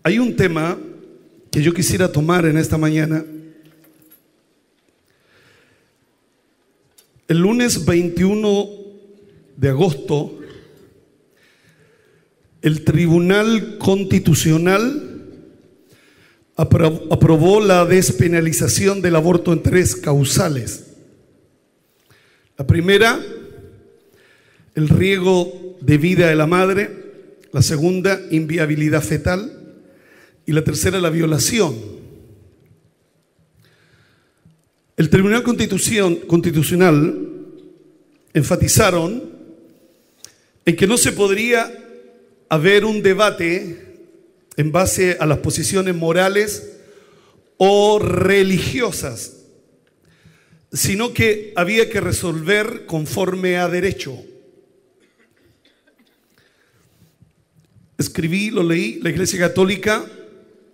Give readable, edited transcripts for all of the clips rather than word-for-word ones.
Hay un tema que yo quisiera tomar en esta mañana. El lunes 21 de agosto, el Tribunal Constitucional aprobó la despenalización del aborto en 3 causales. La primera, el riesgo de vida de la madre. La segunda, inviabilidad fetal. Y la tercera, la violación. El Tribunal Constitucional enfatizaron en que no se podría haber un debate en base a las posiciones morales o religiosas, sino que había que resolver conforme a derecho. Escribí, lo leí, la Iglesia Católica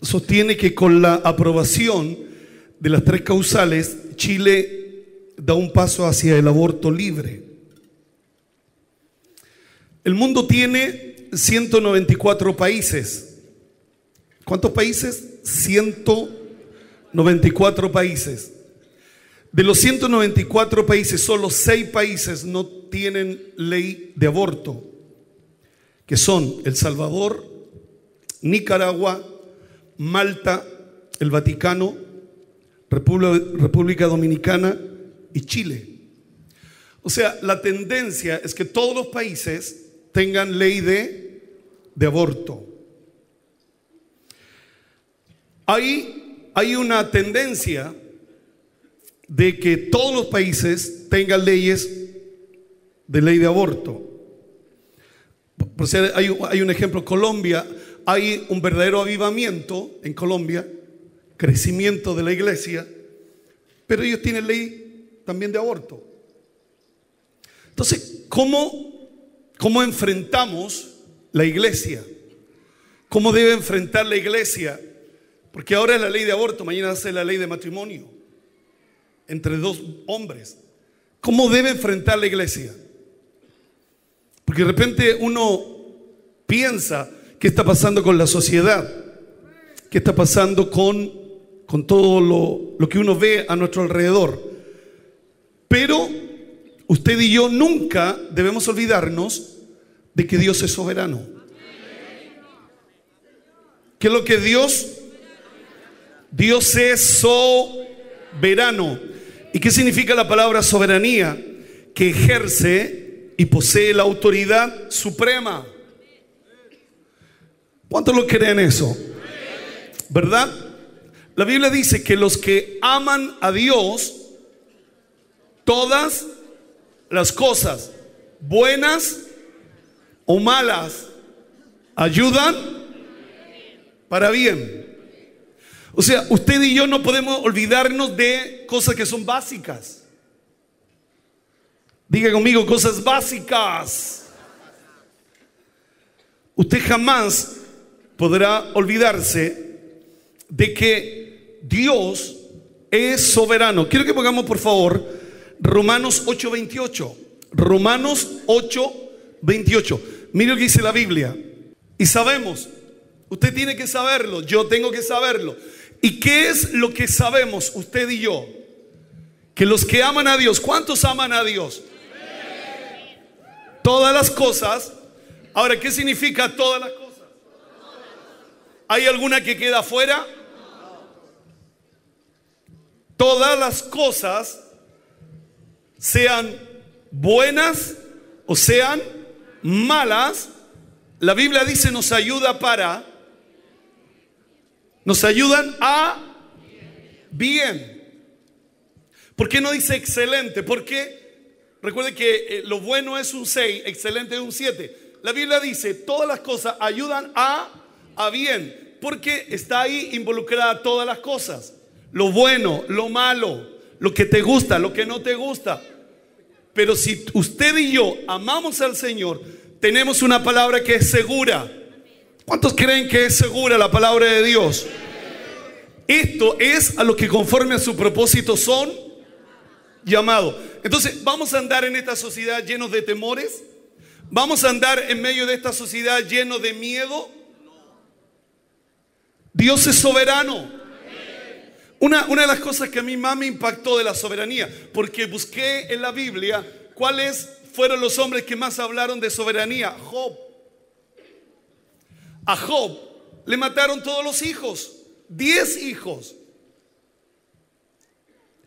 sostiene que con la aprobación de las 3 causales, Chile da un paso hacia el aborto libre. El mundo tiene 194 países. ¿Cuántos países? 194 países. De los 194 países, solo 6 países no tienen ley de aborto, que son El Salvador, Nicaragua, Malta, el Vaticano, República Dominicana y Chile. O sea, la tendencia es que todos los países tengan ley de aborto. Hay una tendencia de que todos los países tengan leyes de ley de aborto. Por si hay un ejemplo, Colombia. Hay un verdadero avivamiento en Colombia, crecimiento de la iglesia, pero ellos tienen ley también de aborto. Entonces, ¿cómo enfrentamos la iglesia? ¿Cómo debe enfrentar la iglesia? Porque ahora es la ley de aborto, mañana va a ser la ley de matrimonio entre 2 hombres. ¿Cómo debe enfrentar la iglesia? Porque de repente uno piensa, ¿qué está pasando con la sociedad? ¿Qué está pasando con todo lo que uno ve a nuestro alrededor? Pero usted y yo nunca debemos olvidarnos de que Dios es soberano. ¿Qué es lo que Dios es soberano? ¿Y qué significa la palabra soberanía? Que ejerce y posee la autoridad suprema. ¿Cuántos lo creen eso? ¿Verdad? La Biblia dice que los que aman a Dios, todas las cosas, buenas o malas, ayudan para bien. O sea, usted y yo no podemos olvidarnos de cosas que son básicas. Diga conmigo, cosas básicas. Usted jamás podrá olvidarse de que Dios es soberano. Quiero que pongamos por favor Romanos 8:28. Romanos 8:28. Mire lo que dice la Biblia. Y sabemos, usted tiene que saberlo, yo tengo que saberlo. ¿Y qué es lo que sabemos usted y yo? Que los que aman a Dios, ¿cuántos aman a Dios? Todas las cosas. Ahora, ¿qué significa todas las cosas? ¿Hay alguna que queda afuera? Todas las cosas, sean buenas o sean malas, la Biblia dice nos ayudan a bien. ¿Por qué no dice excelente? Porque recuerde que lo bueno es un 6, excelente es un 7. La Biblia dice todas las cosas ayudan a bien, porque está ahí involucrada todas las cosas. Lo bueno, lo malo, lo que te gusta, lo que no te gusta. Pero si usted y yo amamos al Señor, tenemos una palabra que es segura. ¿Cuántos creen que es segura la palabra de Dios? Esto es a los que conforme a su propósito son llamados. Entonces, ¿vamos a andar en esta sociedad llenos de temores? ¿Vamos a andar en medio de esta sociedad llenos de miedo? Dios es soberano. Una de las cosas que a mí más me impactó de la soberanía, porque busqué en la Biblia cuáles fueron los hombres que más hablaron de soberanía. Job. A Job le mataron todos los hijos, 10 hijos.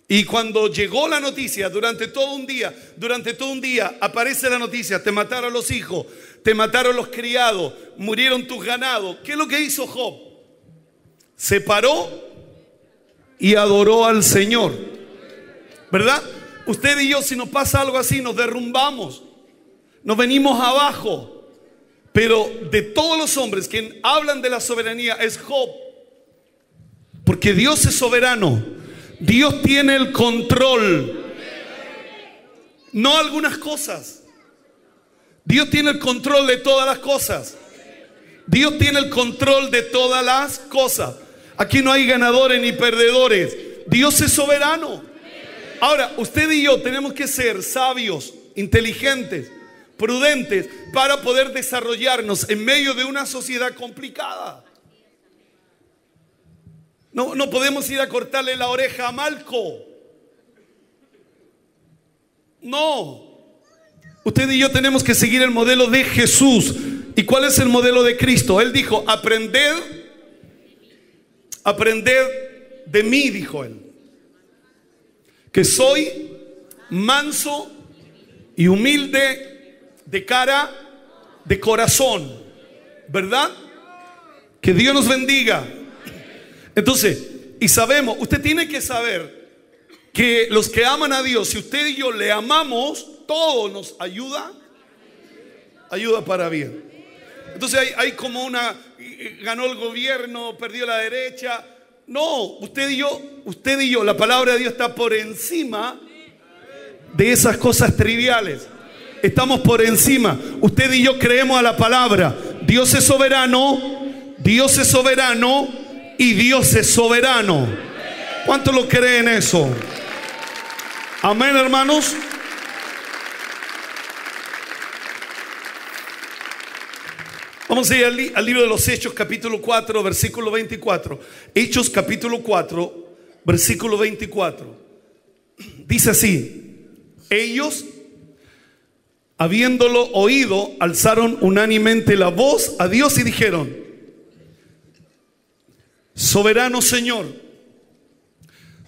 Y cuando llegó la noticia, durante todo un día aparece la noticia: te mataron los hijos, te mataron los criados, murieron tus ganados. ¿Qué es lo que hizo Job? Se paró y adoró al Señor, ¿verdad? Usted y yo, si nos pasa algo así, nos derrumbamos, nos venimos abajo. Pero de todos los hombres que hablan de la soberanía es Job, porque Dios es soberano. Dios tiene el control, no algunas cosas. Dios tiene el control de todas las cosas. Dios tiene el control de todas las cosas. Aquí no hay ganadores ni perdedores. Dios es soberano. Ahora, usted y yo tenemos que ser sabios, inteligentes, prudentes para poder desarrollarnos en medio de una sociedad complicada. No podemos ir a cortarle la oreja a Malco. No. Usted y yo tenemos que seguir el modelo de Jesús. ¿Y cuál es el modelo de Cristo? Él dijo: aprended de mí, dijo él, que soy manso y humilde de cara, de corazón, ¿verdad? Que Dios nos bendiga. Entonces, y sabemos, usted tiene que saber que los que aman a Dios, si usted y yo le amamos, todo nos ayuda para bien. Entonces hay como ganó el gobierno, perdió la derecha. No, usted y yo, la palabra de Dios está por encima de esas cosas triviales. Estamos por encima. Usted y yo creemos a la palabra. Dios es soberano y Dios es soberano. ¿Cuántos lo creen eso? Amén, hermanos. Vamos a ir al libro de los Hechos, capítulo 4, versículo 24. Hechos, capítulo 4, versículo 24. Dice así: ellos, habiéndolo oído, alzaron unánimemente la voz a Dios y dijeron: soberano Señor,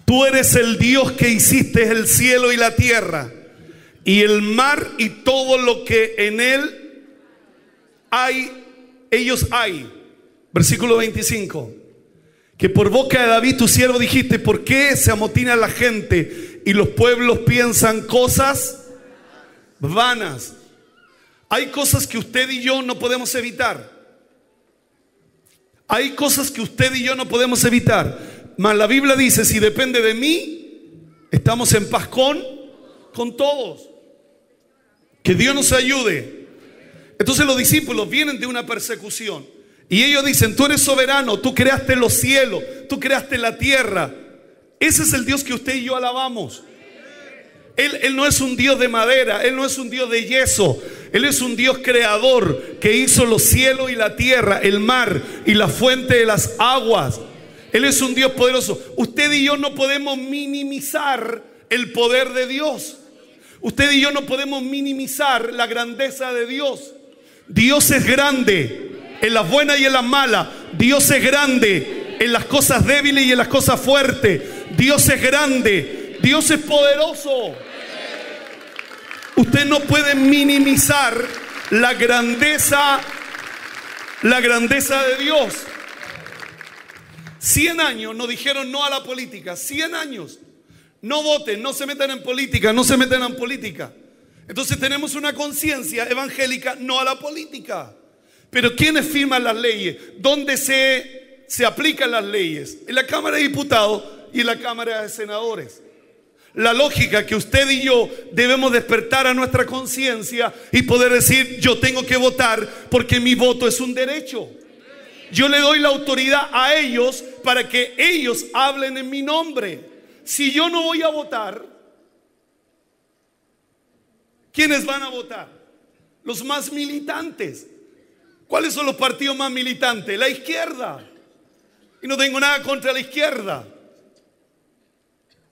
tú eres el Dios que hiciste el cielo y la tierra y el mar y todo lo que en él hay. Ellos hay. Versículo 25. Que por boca de David tu siervo dijiste: ¿por qué se amotina la gente y los pueblos piensan cosas vanas? Hay cosas que usted y yo no podemos evitar. Hay cosas que usted y yo no podemos evitar. Mas la Biblia dice: si depende de mí, estamos en paz con todos. Que Dios nos ayude. Entonces los discípulos vienen de una persecución y ellos dicen: tú eres soberano, tú creaste los cielos, tú creaste la tierra. Ese es el Dios que usted y yo alabamos. Él no es un Dios de madera, Él no es un Dios de yeso. Él es un Dios creador que hizo los cielos y la tierra, el mar y la fuente de las aguas. Él es un Dios poderoso. Usted y yo no podemos minimizar el poder de Dios. Usted y yo no podemos minimizar la grandeza de Dios. Dios es grande en las buenas y en las malas. Dios es grande en las cosas débiles y en las cosas fuertes. Dios es grande. Dios es poderoso. Usted no puede minimizar la grandeza de Dios. 100 años nos dijeron no a la política. 100 años. No voten, no se metan en política, no se metan en política. Entonces tenemos una conciencia evangélica no a la política. Pero ¿quiénes firman las leyes? ¿Dónde se aplican las leyes? En la Cámara de Diputados y en la Cámara de Senadores. La lógica que usted y yo debemos despertar a nuestra conciencia y poder decir: yo tengo que votar porque mi voto es un derecho. Yo le doy la autoridad a ellos para que ellos hablen en mi nombre. Si yo no voy a votar, ¿quiénes van a votar? Los más militantes. ¿Cuáles son los partidos más militantes? La izquierda. Y no tengo nada contra la izquierda.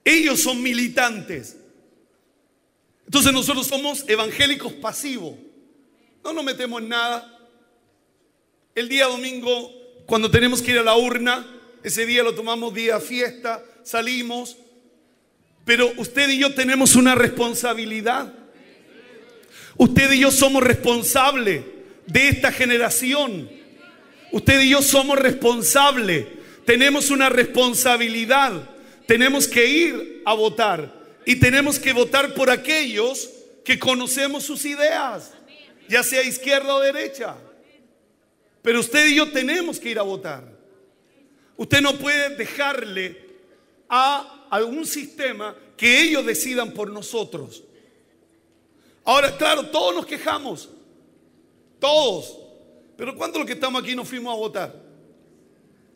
Ellos son militantes. Entonces nosotros somos evangélicos pasivos. No nos metemos en nada. El día domingo, cuando tenemos que ir a la urna, ese día lo tomamos día fiesta, salimos. Pero usted y yo tenemos una responsabilidad. Usted y yo somos responsables de esta generación. Usted y yo somos responsables. Tenemos una responsabilidad. Tenemos que ir a votar. Y tenemos que votar por aquellos que conocemos sus ideas, ya sea izquierda o derecha. Pero usted y yo tenemos que ir a votar. Usted no puede dejarle a algún sistema que ellos decidan por nosotros. Ahora, claro, todos nos quejamos. Todos. Pero ¿cuántos de los que estamos aquí nos fuimos a votar?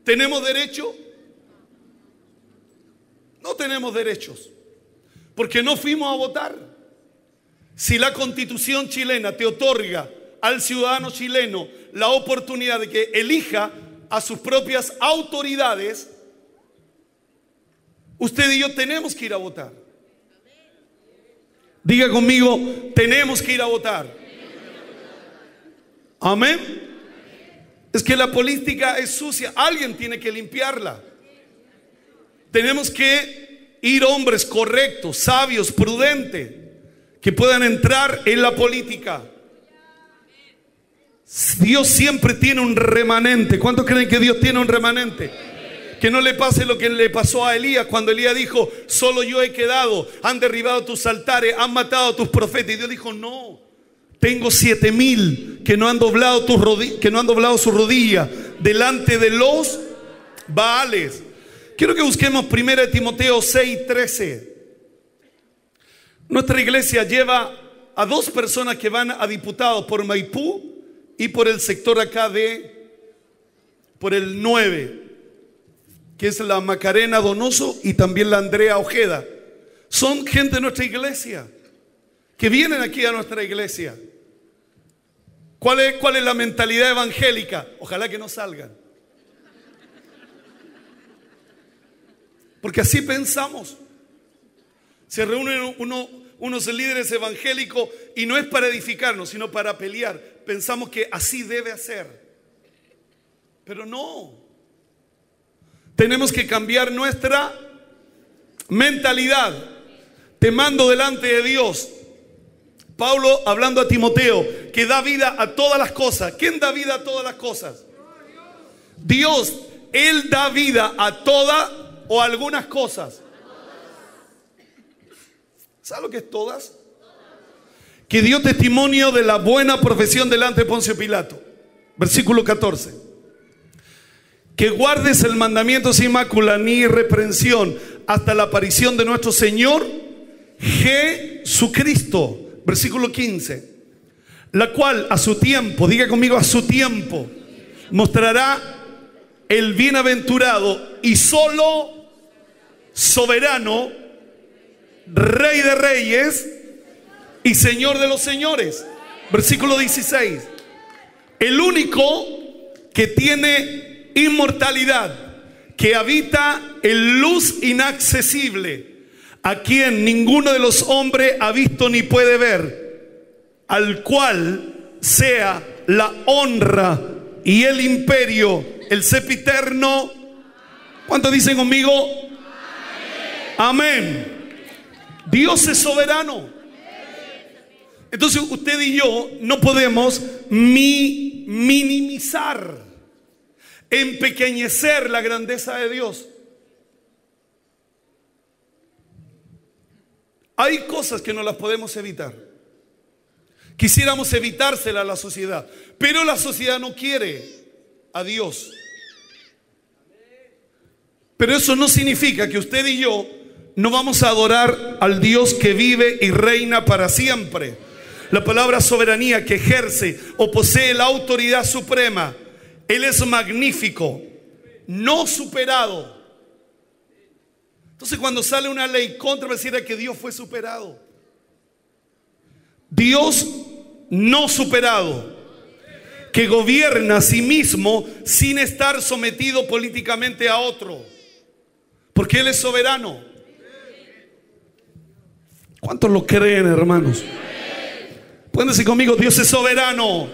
¿Tenemos derecho? No tenemos derechos, porque no fuimos a votar. Si la Constitución chilena te otorga al ciudadano chileno la oportunidad de que elija a sus propias autoridades, usted y yo tenemos que ir a votar. Diga conmigo, tenemos que ir a votar. Amén. Es que la política es sucia, alguien tiene que limpiarla. Tenemos que ir hombres correctos, sabios, prudentes, que puedan entrar en la política. Dios siempre tiene un remanente. ¿Cuántos creen que Dios tiene un remanente? Que no le pase lo que le pasó a Elías, cuando Elías dijo: solo yo he quedado, han derribado tus altares, han matado a tus profetas. Y Dios dijo: no, tengo 7,000 que no han doblado su rodilla delante de los Baales. Quiero que busquemos 1 Timoteo 6:13. Nuestra iglesia lleva a 2 personas que van a diputados por Maipú y por el sector acá por el 9, que es la Macarena Donoso y también la Andrea Ojeda. Son gente de nuestra iglesia que vienen aquí a nuestra iglesia. ¿Cuál es la mentalidad evangélica? Ojalá que no salgan, porque así pensamos. Se reúnen unos líderes evangélicos y no es para edificarnos, sino para pelear. Pensamos que así debe ser, pero no. Tenemos que cambiar nuestra mentalidad. Te mando delante de Dios. Pablo hablando a Timoteo, que da vida a todas las cosas. ¿Quién da vida a todas las cosas? Dios. Él da vida a todas o algunas cosas. ¿Sabes lo que es todas? Que dio testimonio de la buena profesión delante de Poncio Pilato. Versículo 14. Que guardes el mandamiento sin mácula ni reprensión hasta la aparición de nuestro Señor Jesucristo. Versículo 15. La cual a su tiempo, diga conmigo, a su tiempo, mostrará el bienaventurado y solo soberano, Rey de reyes y Señor de los señores. Versículo 16. El único que tiene inmortalidad, que habita en luz inaccesible, a quien ninguno de los hombres ha visto ni puede ver, al cual sea la honra y el imperio, el sempiterno. ¿Cuántos dicen conmigo? Amén. Dios es soberano. Entonces usted y yo no podemos minimizar, empequeñecer la grandeza de Dios. Hay cosas que no las podemos evitar. Quisiéramos evitárselas a la sociedad, pero la sociedad no quiere a Dios. Pero eso no significa que usted y yo no vamos a adorar al Dios que vive y reina para siempre. La palabra soberanía, que ejerce o posee la autoridad suprema. Él es magnífico, no superado. Entonces cuando sale una ley contra, pareciera que Dios fue superado. Dios no superado. que gobierna a sí mismo sin estar sometido políticamente a otro, porque Él es soberano. ¿Cuántos lo creen, hermanos? Pueden decir conmigo, Dios es soberano.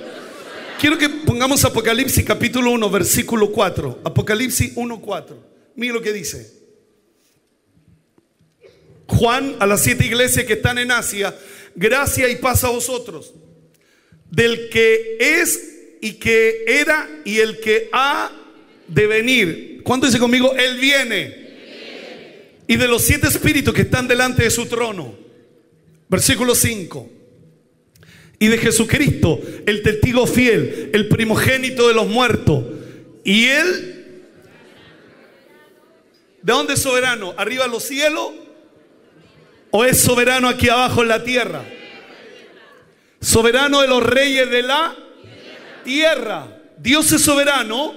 Quiero que pongamos Apocalipsis capítulo 1, versículo 4. Apocalipsis 1, 4. Mire lo que dice Juan a las 7 iglesias que están en Asia: gracia y paz a vosotros, del que es y que era y el que ha de venir. ¿Cuánto dice conmigo? Él viene. Y de los 7 espíritus que están delante de su trono. Versículo 5. Y de Jesucristo, el testigo fiel, el primogénito de los muertos. Y Él, ¿de dónde es soberano? ¿Arriba en los cielos? ¿O es soberano aquí abajo en la tierra? Soberano de los reyes de la tierra. Dios es soberano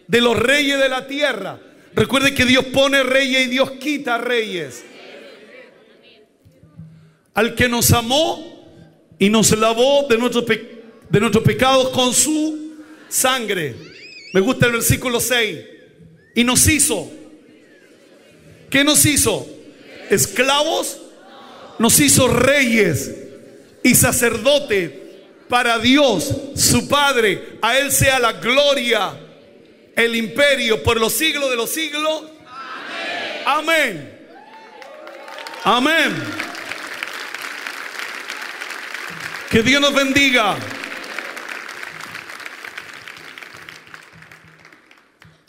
de los reyes de la tierra. Recuerde que Dios pone reyes y Dios quita reyes. Al que nos amó y nos lavó de nuestros pecados con su sangre. Me gusta el versículo 6. Y nos hizo. ¿Qué nos hizo? Esclavos. Nos hizo reyes y sacerdotes para Dios su Padre. A Él sea la gloria, el imperio por los siglos de los siglos. Amén. Amén. Que Dios nos bendiga.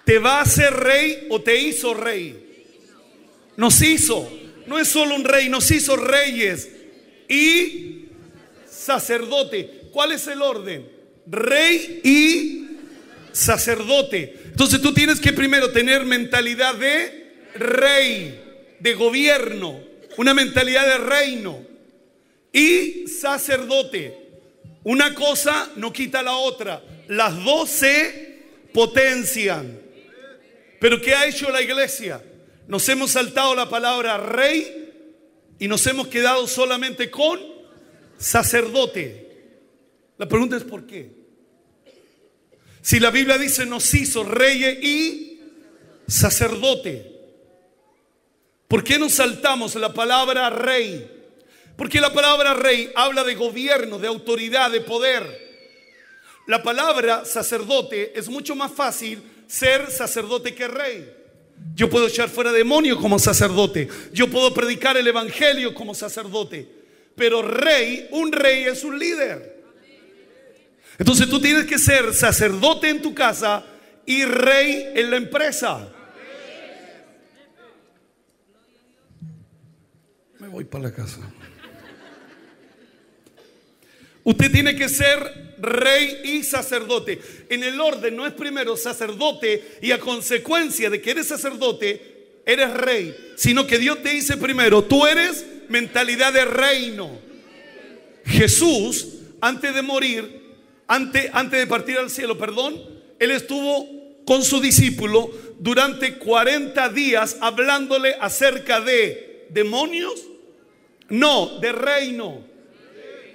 ¿Te va a hacer rey o te hizo rey? Nos hizo. No es solo un rey, nos hizo reyes y sacerdote. ¿Cuál es el orden? Rey y sacerdote. Entonces tú tienes que primero tener mentalidad de rey, de gobierno, una mentalidad de reino. Y sacerdote. Una cosa no quita la otra. Las dos se potencian. Pero ¿qué ha hecho la iglesia? Nos hemos saltado la palabra rey y nos hemos quedado solamente con sacerdote. La pregunta es ¿por qué? Si la Biblia dice nos hizo reyes y sacerdote, ¿por qué nos saltamos la palabra rey? Porque la palabra rey habla de gobierno, de autoridad, de poder. La palabra sacerdote es mucho más fácil ser sacerdote que rey. Yo puedo echar fuera demonios como sacerdote. Yo puedo predicar el evangelio como sacerdote. Pero rey, un rey es un líder. Entonces tú tienes que ser sacerdote en tu casa y rey en la empresa. Me voy para la casa. Usted tiene que ser rey y sacerdote. En el orden no es primero sacerdote y a consecuencia de que eres sacerdote, eres rey. Sino que Dios te dice primero, tú eres mentalidad de reino. Jesús, antes de morir, antes de partir al cielo, Él estuvo con su discípulo durante 40 días hablándole acerca de demonios, no, de reino.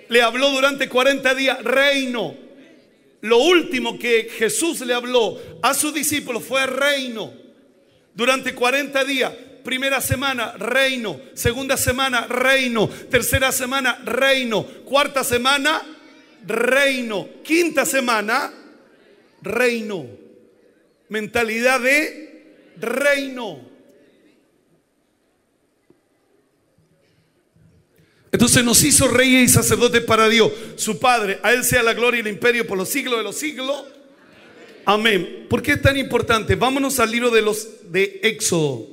Le habló durante 40 días reino. Lo último que Jesús le habló a sus discípulos fue reino. Durante 40 días. Primera semana, reino. Segunda semana, reino. Tercera semana, reino. Cuarta semana, reino. Quinta semana, reino. Mentalidad de reino. Entonces nos hizo reyes y sacerdotes para Dios, su Padre. A Él sea la gloria y el imperio por los siglos de los siglos. Amén. ¿Por qué es tan importante? Vámonos al libro de Éxodo,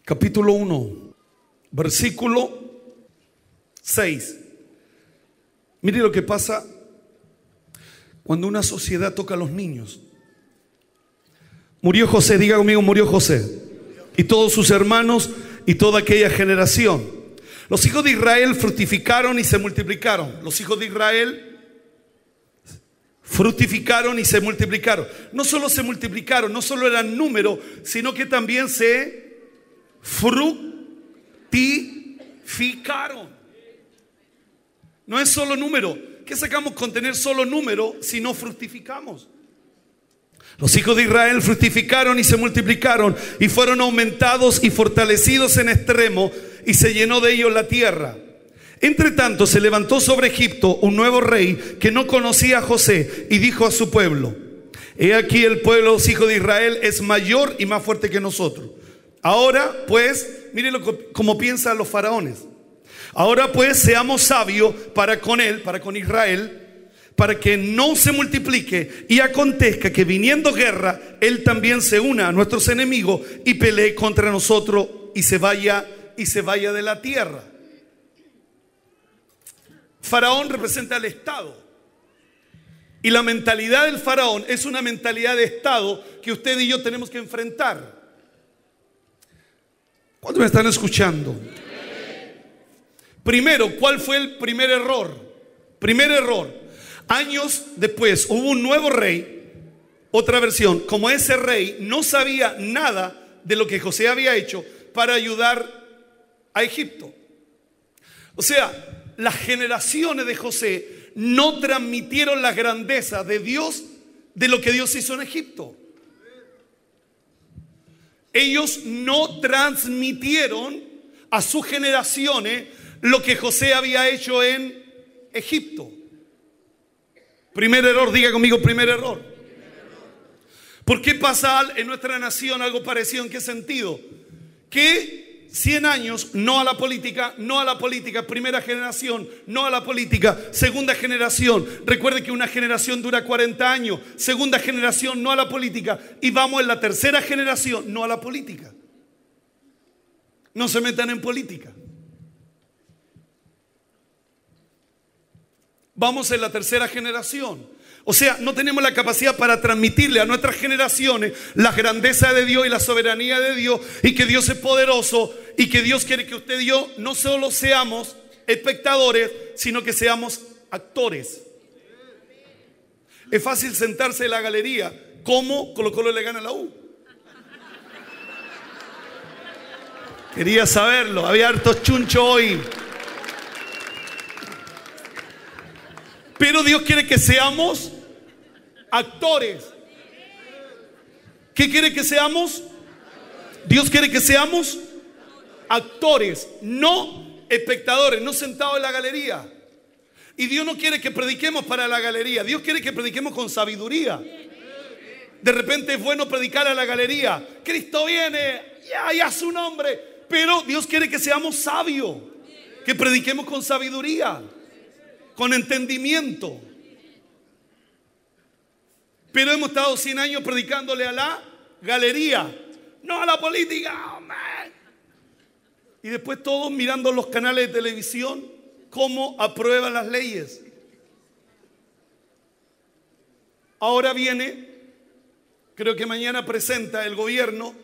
capítulo 1, versículo 6. Mire lo que pasa cuando una sociedad toca a los niños. Murió José, diga conmigo, murió José. Y todos sus hermanos y toda aquella generación. Los hijos de Israel fructificaron y se multiplicaron. Los hijos de Israel fructificaron y se multiplicaron. No solo se multiplicaron, no solo eran número, sino que también se fructificaron. No es solo número, ¿Qué sacamos con tener solo número si no fructificamos? Los hijos de Israel fructificaron y se multiplicaron y fueron aumentados y fortalecidos en extremo, y se llenó de ellos la tierra. Entre tanto se levantó sobre Egipto un nuevo rey que no conocía a José, y dijo a su pueblo: he aquí el pueblo de los hijos de Israel es mayor y más fuerte que nosotros. Ahora pues, miren cómo piensan los faraones. Ahora pues seamos sabios para con él, para con Israel, para que no se multiplique y acontezca que viniendo guerra, él también se una a nuestros enemigos y pelee contra nosotros y se vaya de la tierra. Faraón representa al Estado. Y la mentalidad del faraón es una mentalidad de Estado que usted y yo tenemos que enfrentar. ¿Cuántos me están escuchando? Primero, ¿cuál fue el primer error? Primer error. Años después hubo un nuevo rey, otra versión. Como ese rey no sabía nada de lo que José había hecho para ayudar a Egipto. O sea, las generaciones de José no transmitieron la grandeza de Dios, de lo que Dios hizo en Egipto. Ellos no transmitieron a sus generaciones lo que José había hecho en Egipto. Primer error, diga conmigo, primer error. ¿Por qué pasa en nuestra nación algo parecido? ¿En qué sentido? Que 100 años no a la política, no a la política, primera generación, no a la política, segunda generación. Recuerde que una generación dura 40 años, segunda generación no a la política, y vamos en la tercera generación no a la política. No se metan en política. Vamos en la tercera generación. O sea, no tenemos la capacidad para transmitirle a nuestras generaciones la grandeza de Dios y la soberanía de Dios, y que Dios es poderoso, y que Dios quiere que usted y yo no solo seamos espectadores, sino que seamos actores. Es fácil sentarse en la galería. ¿Cómo Colo-Colo le gana a la U? Quería saberlo. Había hartos chunchos hoy. Pero Dios quiere que seamos actores. ¿Qué quiere que seamos? Dios quiere que seamos actores, no espectadores, no sentados en la galería. Y Dios no quiere que prediquemos para la galería. Dios quiere que prediquemos con sabiduría. De repente es bueno predicar a la galería. Cristo viene, ya su nombre. Pero Dios quiere que seamos sabios, que prediquemos con sabiduría, con entendimiento. Pero hemos estado 100 años predicándole a la galería, no a la política. Y después todos mirando los canales de televisión cómo aprueban las leyes. Ahora viene, creo que mañana presenta el gobierno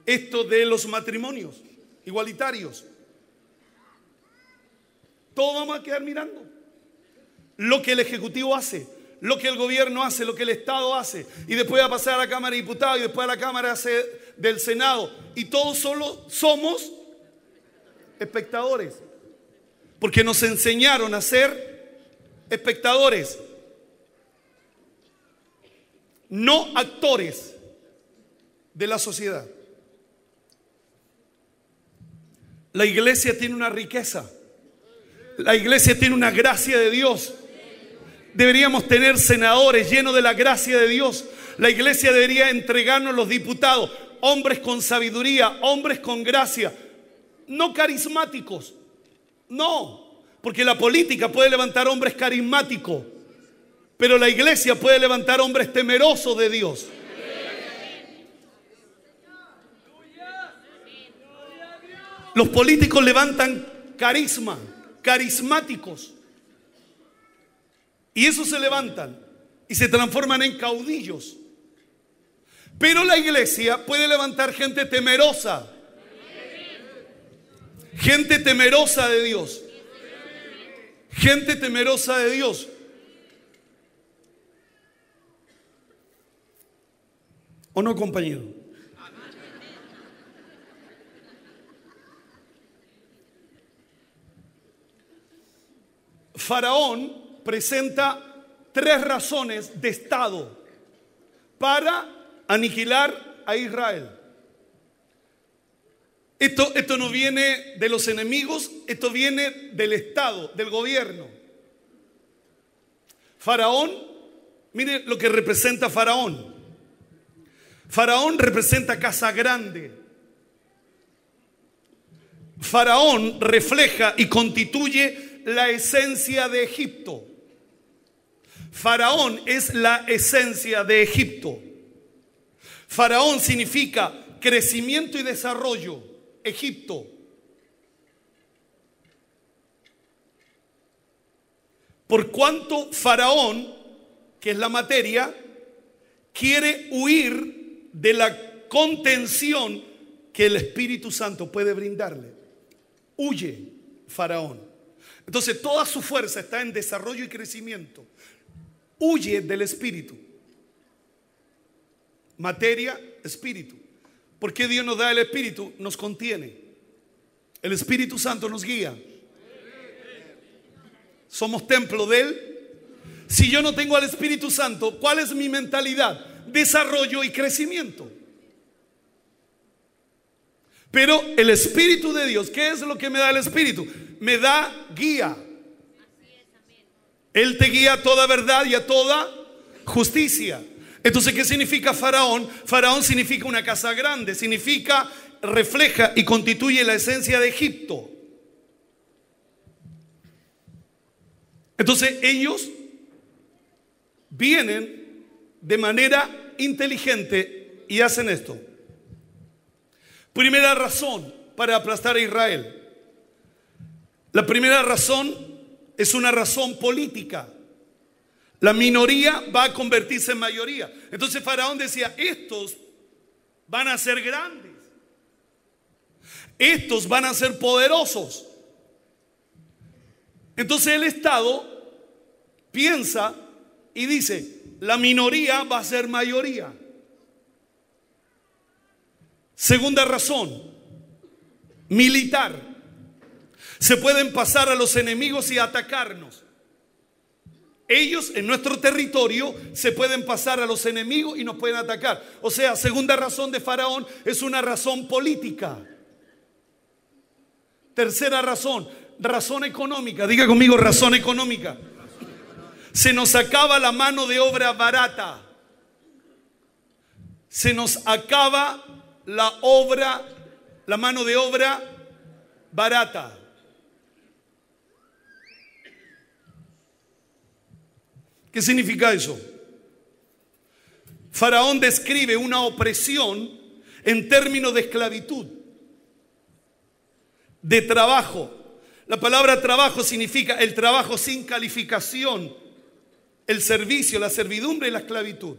esto de los matrimonios igualitarios. Todos vamos a quedar mirando lo que el Ejecutivo hace, lo que el gobierno hace, lo que el Estado hace, y después va a pasar a la Cámara de Diputados y después a la Cámara del Senado, y todos solo somos espectadores, porque nos enseñaron a ser espectadores, no actores de la sociedad. La iglesia tiene una riqueza. La iglesia tiene una gracia de Dios. Deberíamos tener senadores llenos de la gracia de Dios. La iglesia debería entregarnos los diputados, hombres con sabiduría, hombres con gracia, no carismáticos. No, porque la política puede levantar hombres carismáticos, pero la iglesia puede levantar hombres temerosos de Dios. Los políticos levantan carisma, carismáticos, y esos se levantan y se transforman en caudillos. Pero la iglesia puede levantar gente temerosa, gente temerosa de Dios, gente temerosa de Dios. ¿O no, compañero? Faraón presenta tres razones de Estado para aniquilar a Israel. Esto no viene de los enemigos, esto viene del Estado, del gobierno. Faraón, mire lo que representa Faraón. Faraón representa casa grande. Faraón refleja y constituye la esencia de Egipto. Faraón es la esencia de Egipto. Faraón significa crecimiento y desarrollo. Egipto. Por cuanto Faraón, que es la materia, quiere huir de la contención que el Espíritu Santo puede brindarle. Huye Faraón. Entonces toda su fuerza está en desarrollo y crecimiento. Huye del Espíritu. Materia, Espíritu. ¿Por qué Dios nos da el Espíritu? Nos contiene. El Espíritu Santo nos guía. Somos templo de Él. Si yo no tengo al Espíritu Santo, ¿cuál es mi mentalidad? Desarrollo y crecimiento. Pero el Espíritu de Dios, ¿qué es lo que me da el Espíritu? Me da guía. Él te guía a toda verdad y a toda justicia. Entonces, ¿qué significa Faraón? Faraón significa una casa grande, significa, refleja y constituye la esencia de Egipto. Entonces, ellos vienen de manera inteligente y hacen esto. Primera razón para aplastar a Israel. La primera razón es una razón política. La minoría va a convertirse en mayoría. Entonces Faraón decía, estos van a ser grandes. Estos van a ser poderosos. Entonces el Estado piensa y dice, la minoría va a ser mayoría. Segunda razón, militar. Se pueden pasar a los enemigos y atacarnos. Ellos en nuestro territorio se pueden pasar a los enemigos y nos pueden atacar. O sea, segunda razón de Faraón es una razón política. Tercera razón, razón económica. Diga conmigo, razón económica. Se nos acaba la mano de obra barata. Se nos acaba la mano de obra barata. ¿Qué significa eso? Faraón describe una opresión en términos de esclavitud, de trabajo. La palabra trabajo significa el trabajo sin calificación, el servicio, la servidumbre y la esclavitud.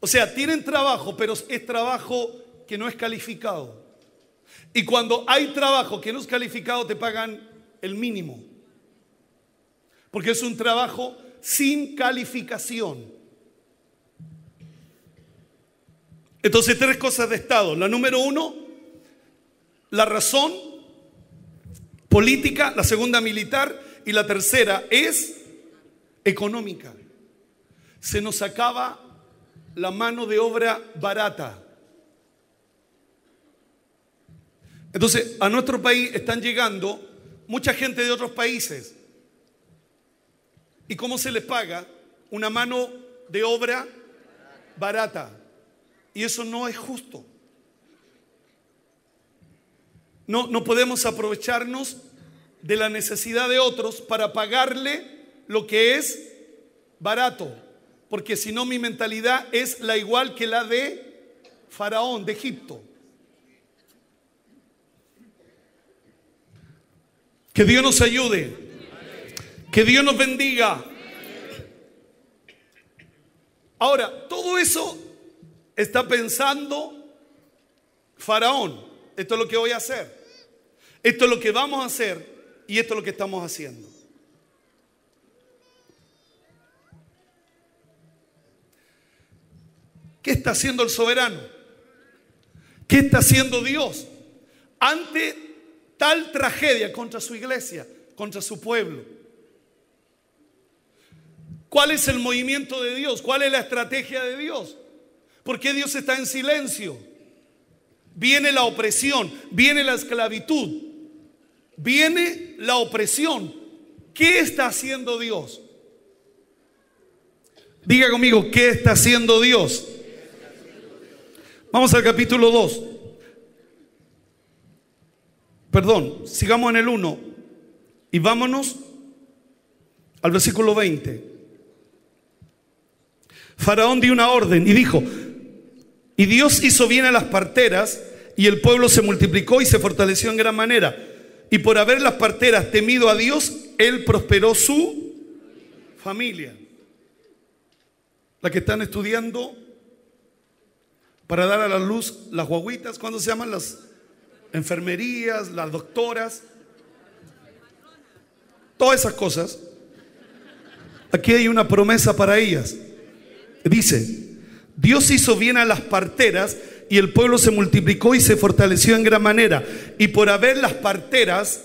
O sea, tienen trabajo, pero es trabajo que no es calificado. Y cuando hay trabajo que no es calificado, te pagan el mínimo. Porque es un trabajo sin calificación. Entonces, tres cosas de Estado. La número uno, la razón política. La segunda, militar. Y la tercera es económica. Se nos acaba la mano de obra barata. Entonces, a nuestro país están llegando mucha gente de otros países. ¿Y cómo se les paga? Una mano de obra barata. Y eso no es justo. No podemos aprovecharnos de la necesidad de otros para pagarle lo que es barato. Porque si no, mi mentalidad es la igual que la de Faraón, de Egipto. Que Dios nos ayude. Que Dios nos bendiga. Ahora, todo eso está pensando Faraón. Esto es lo que voy a hacer. Esto es lo que vamos a hacer. Y esto es lo que estamos haciendo. ¿Qué está haciendo el soberano? ¿Qué está haciendo Dios ante tal tragedia contra su iglesia, contra su pueblo? ¿Cuál es el movimiento de Dios? ¿Cuál es la estrategia de Dios? ¿Por qué Dios está en silencio? Viene la opresión, viene la esclavitud, viene la opresión. ¿Qué está haciendo Dios? Diga conmigo, ¿qué está haciendo Dios? Vamos al capítulo 2. Perdón, sigamos en el 1 y vámonos al versículo 20. Faraón dio una orden y dijo: y Dios hizo bien a las parteras, y el pueblo se multiplicó y se fortaleció en gran manera. Y por haber las parteras temido a Dios, él prosperó su familia. La que están estudiando para dar a la luz las guaguitas, ¿cuándo se llaman? Las enfermerías, las doctoras, todas esas cosas. Aquí hay una promesa para ellas. Dice: Dios hizo bien a las parteras, y el pueblo se multiplicó y se fortaleció en gran manera. Y por haber las parteras,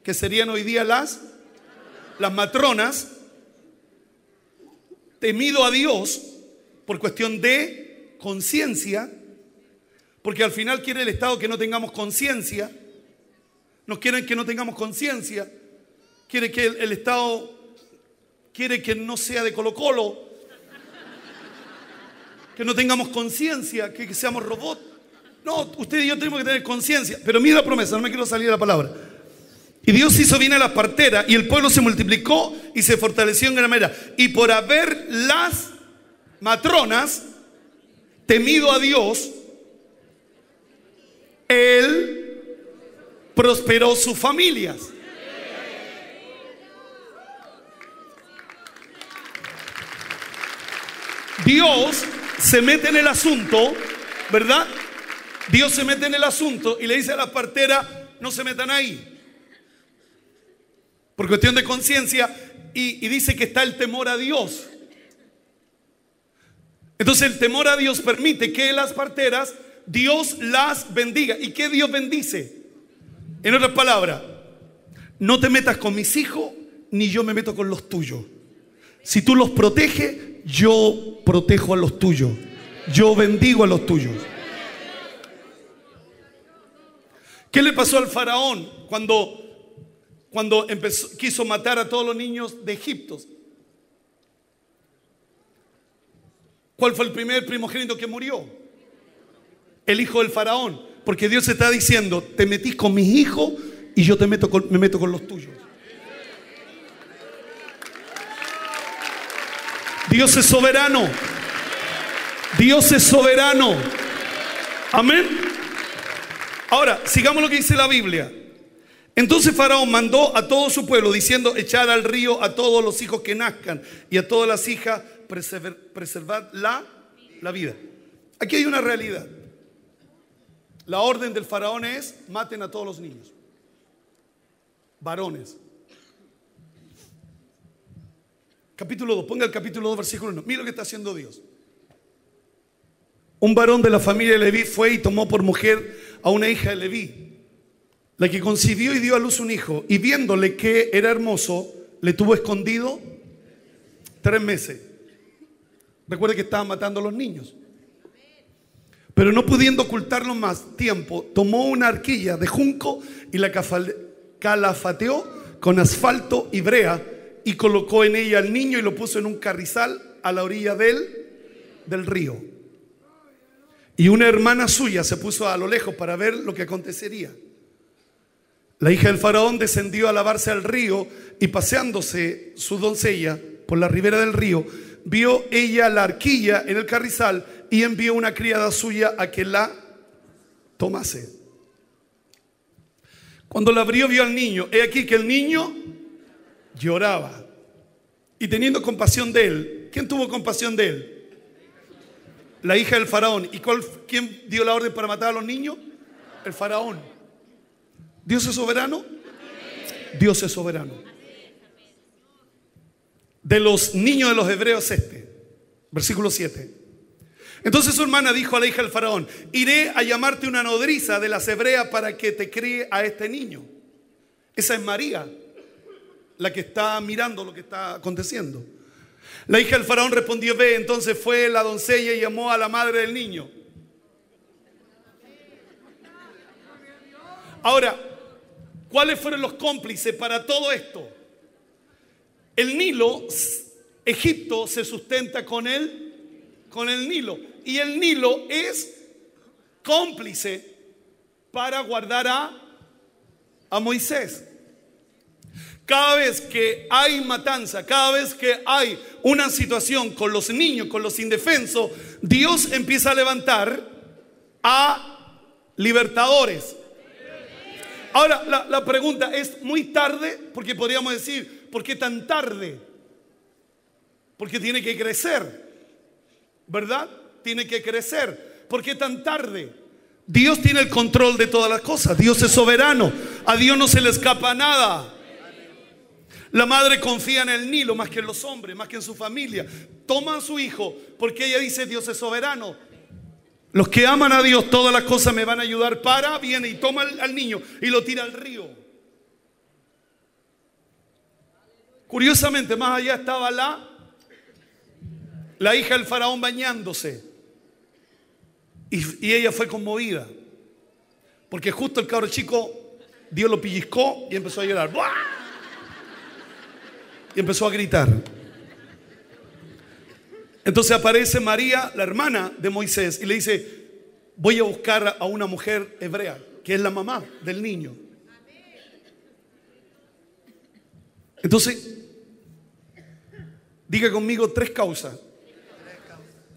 que serían hoy día las matronas, temido a Dios por cuestión de conciencia, porque al final quiere el Estado que no tengamos conciencia. Nos quieren que no tengamos conciencia. Quiere que el Estado quiere que no sea de Colo Colo, que no tengamos conciencia, que seamos robots. No, usted y yo tenemos que tener conciencia. Pero mira la promesa, no me quiero salir de la palabra. Y Dios hizo bien a las parteras, y el pueblo se multiplicó y se fortaleció en gran manera. Y por haber las matronas temido a Dios, él prosperó sus familias. Dios se mete en el asunto, ¿verdad? Dios se mete en el asunto y le dice a las parteras: no se metan ahí, por cuestión de conciencia, y dice que está el temor a Dios. Entonces el temor a Dios permite que las parteras, Dios las bendiga. ¿Y qué Dios bendice? En otras palabras: no te metas con mis hijos, ni yo me meto con los tuyos. Si tú los proteges, yo protejo a los tuyos. Yo bendigo a los tuyos. ¿Qué le pasó al faraón cuando quiso matar a todos los niños de Egipto? ¿Cuál fue el primer primogénito que murió? El hijo del faraón. Porque Dios está diciendo: te metís con mis hijos y yo me meto con los tuyos. Dios es soberano. Dios es soberano. Amén. Ahora, sigamos lo que dice la Biblia. Entonces Faraón mandó a todo su pueblo diciendo: echar al río a todos los hijos que nazcan, y a todas las hijas preservad la vida. Aquí hay una realidad. La orden del faraón es: maten a todos los niños, varones. Capítulo 2, ponga el capítulo 2, versículo 1. Mira lo que está haciendo Dios. Un varón de la familia de Leví fue y tomó por mujer a una hija de Leví, la que concibió y dio a luz un hijo, y viéndole que era hermoso, le tuvo escondido 3 meses. Recuerde que estaban matando a los niños. Pero no pudiendo ocultarlo más tiempo, tomó una arquilla de junco y la calafateó con asfalto y brea, y colocó en ella al niño y lo puso en un carrizal a la orilla del río. Y una hermana suya se puso a lo lejos para ver lo que acontecería. La hija del faraón descendió a lavarse al río, y paseándose su doncella por la ribera del río, vio ella la arquilla en el carrizal, y envió una criada suya a que la tomase. Cuando la abrió, vio al niño. He aquí que el niño lloraba. Y teniendo compasión de él, ¿quién tuvo compasión de él? La hija del faraón. ¿Y quién dio la orden para matar a los niños? El faraón. ¿Dios es soberano? Dios es soberano. De los niños de los hebreos versículo 7. Entonces su hermana dijo a la hija del faraón: iré a llamarte una nodriza de las hebreas para que te críe a este niño. Esa es María, la que está mirando lo que está aconteciendo. La hija del faraón respondió: ve. Entonces fue la doncella y llamó a la madre del niño. Ahora, ¿cuáles fueron los cómplices para todo esto? El Nilo, Egipto se sustenta con el Nilo. Y el Nilo es cómplice para guardar a Moisés. Cada vez que hay matanza, cada vez que hay una situación con los niños, con los indefensos, Dios empieza a levantar a libertadores. Ahora, la pregunta es: ¿muy tarde? Porque podríamos decir, ¿por qué tan tarde? Porque tiene que crecer, ¿verdad? Tiene que crecer. ¿Por qué tan tarde? Dios tiene el control de todas las cosas. Dios es soberano. A Dios no se le escapa nada. La madre confía en el Nilo más que en los hombres, más que en su familia. Toma a su hijo porque ella dice: Dios es soberano. Los que aman a Dios, todas las cosas me van a ayudar para. Viene y toma al niño y lo tira al río. Curiosamente, más allá estaba la hija del faraón bañándose. Y ella fue conmovida. Porque justo el cabro chico, Dios lo pellizcó y empezó a llorar. ¡Buah! Y empezó a gritar. Entonces aparece María, la hermana de Moisés, y le dice: voy a buscar a una mujer hebrea, que es la mamá del niño. Entonces, diga conmigo: 3 causas.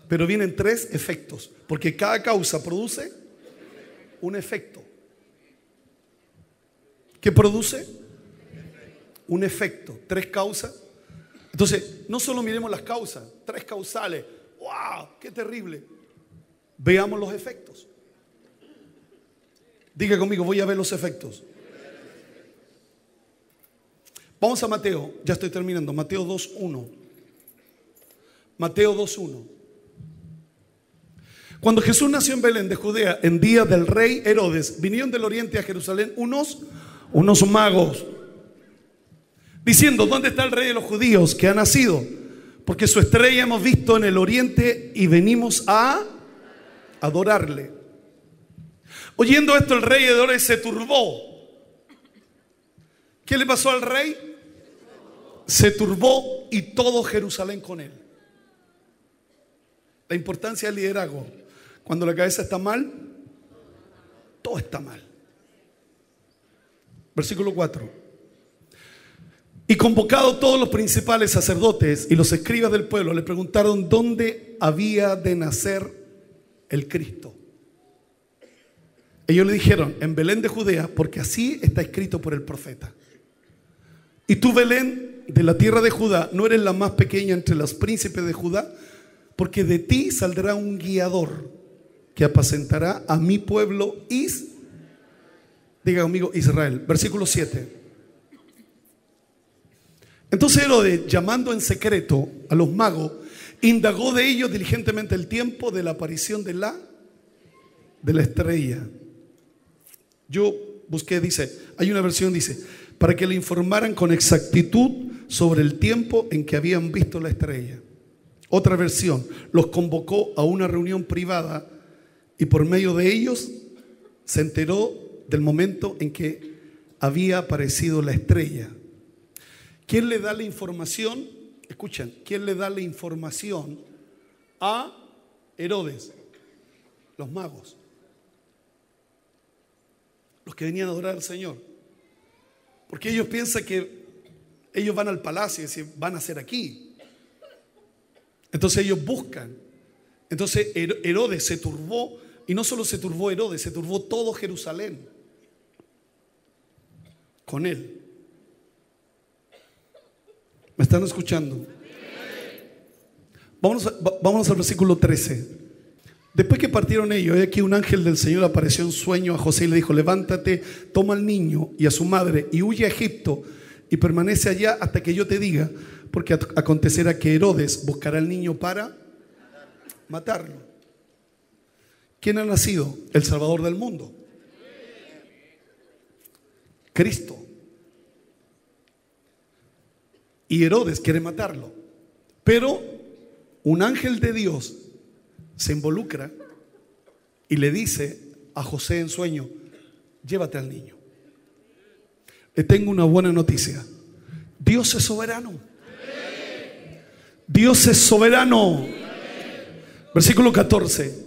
Pero vienen 3 efectos, porque cada causa produce un efecto. ¿Qué produce? Un efecto. 3 causas. Entonces, no solo miremos las causas, 3 causales. ¡Wow! ¡Qué terrible! Veamos los efectos. Diga conmigo: voy a ver los efectos. Vamos a Mateo, ya estoy terminando. Mateo 2:1. Mateo 2:1. Cuando Jesús nació en Belén de Judea, en día del rey Herodes, vinieron del oriente a Jerusalén unos magos, diciendo: ¿dónde está el rey de los judíos que ha nacido? Porque su estrella hemos visto en el oriente y venimos a adorarle. Oyendo esto, el rey Herodes se turbó. ¿Qué le pasó al rey? Se turbó, y todo Jerusalén con él. La importancia del liderazgo. Cuando la cabeza está mal, todo está mal. Versículo 4. Y convocados todos los principales sacerdotes y los escribas del pueblo, le preguntaron dónde había de nacer el Cristo. Ellos le dijeron: en Belén de Judea, porque así está escrito por el profeta. Y tú, Belén, de la tierra de Judá, no eres la más pequeña entre los príncipes de Judá, porque de ti saldrá un guiador que apacentará a mi pueblo diga conmigo: Israel. Versículo 7. Entonces Herodes, llamando en secreto a los magos, indagó de ellos diligentemente el tiempo de la aparición de la estrella. Yo busqué, dice, hay una versión, dice, para que le informaran con exactitud sobre el tiempo en que habían visto la estrella. Otra versión, los convocó a una reunión privada y por medio de ellos se enteró del momento en que había aparecido la estrella. ¿Quién le da la información? Escuchen, ¿quién le da la información a Herodes? Los magos, los que venían a adorar al Señor. Porque ellos piensan que ellos van al palacio y dicen: van a ser aquí. Entonces ellos buscan. Entonces Herodes se turbó, y no solo se turbó Herodes, se turbó todo Jerusalén con él. ¿Me están escuchando? Vámonos al versículo 13. Después que partieron ellos, aquí un ángel del Señor apareció en sueño a José y le dijo: levántate, toma al niño y a su madre y huye a Egipto y permanece allá hasta que yo te diga, porque acontecerá que Herodes buscará al niño para matarlo. ¿Quién ha nacido? El Salvador del mundo, Cristo. Y Herodes quiere matarlo. Pero un ángel de Dios se involucra y le dice a José en sueño: llévate al niño. Le tengo una buena noticia. Dios es soberano. Dios es soberano. Versículo 14.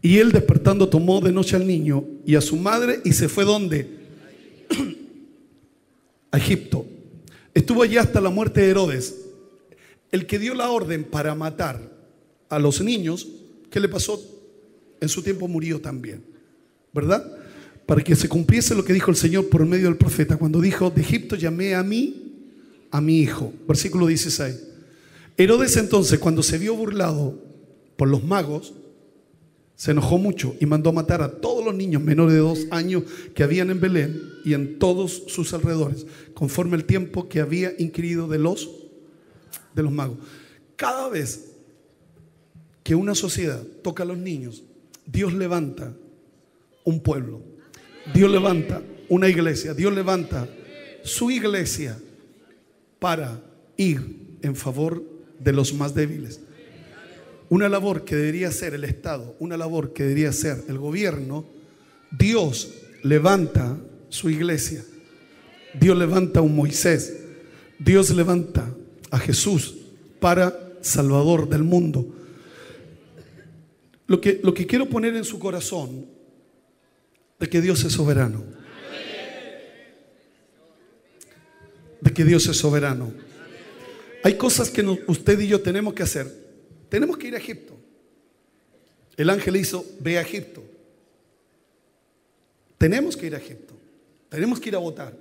Y él, despertando, tomó de noche al niño y a su madre y se fue ¿dónde? A Egipto. Estuvo allí hasta la muerte de Herodes, el que dio la orden para matar a los niños. ¿Qué le pasó? En su tiempo murió también, ¿verdad? Para que se cumpliese lo que dijo el Señor por medio del profeta, cuando dijo: de Egipto llamé a mi hijo. Versículo 16. Herodes entonces, cuando se vio burlado por los magos, se enojó mucho y mandó matar a todos los niños menores de 2 años que habían en Belén y en todos sus alrededores, conforme el tiempo que había inquirido de los magos. Cada vez que una sociedad toca a los niños, Dios levanta un pueblo, Dios levanta una iglesia, Dios levanta su iglesia para ir en favor de los más débiles. Una labor que debería ser el Estado, una labor que debería ser el gobierno. Dios levanta su iglesia. Dios levanta a un Moisés. Dios levanta a Jesús para Salvador del mundo. Lo que quiero poner en su corazón de que Dios es soberano. De que Dios es soberano. Hay cosas que usted y yo tenemos que hacer. Tenemos que ir a Egipto. El ángel hizo: ve a Egipto. Tenemos que ir a Egipto. Tenemos que ir a votar.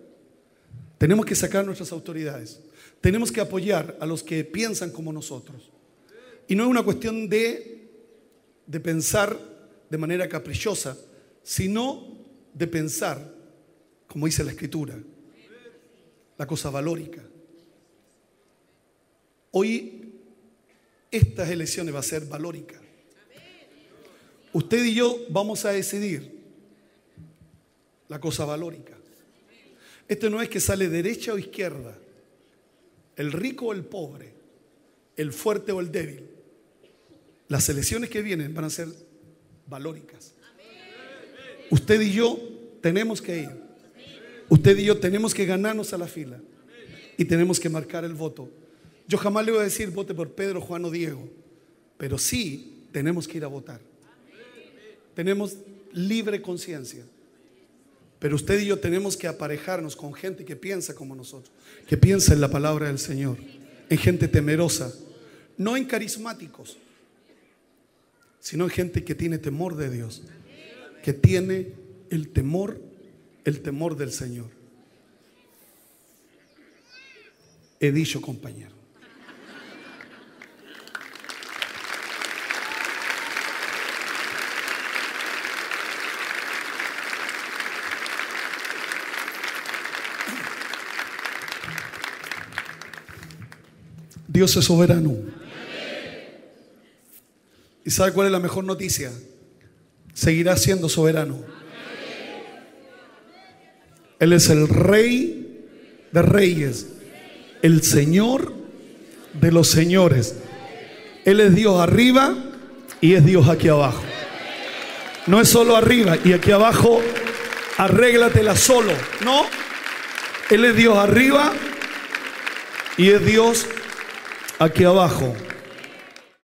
Tenemos que sacar nuestras autoridades. Tenemos que apoyar a los que piensan como nosotros. Y no es una cuestión de pensar de manera caprichosa, sino de pensar, como dice la Escritura, la cosa valórica. Hoy estas elecciones va a ser valórica. Usted y yo vamos a decidir la cosa valórica. Esto no es que sale derecha o izquierda, el rico o el pobre, el fuerte o el débil. Las elecciones que vienen van a ser valóricas. Usted y yo tenemos que ir. Usted y yo tenemos que ganarnos a la fila y tenemos que marcar el voto. Yo jamás le voy a decir vote por Pedro, Juan o Diego, pero sí tenemos que ir a votar. Tenemos libre conciencia, pero usted y yo tenemos que aparejarnos con gente que piensa como nosotros, que piensa en la palabra del Señor, en gente temerosa, no en carismáticos, sino en gente que tiene temor de Dios, que tiene el temor del Señor. He dicho, compañero. Dios es soberano. ¿Y sabe cuál es la mejor noticia? Seguirá siendo soberano. Él es el Rey de reyes, el Señor de los señores. Él es Dios arriba y es Dios aquí abajo. No es solo arriba y aquí abajo arréglatela solo. No, Él es Dios arriba y es Dios aquí abajo.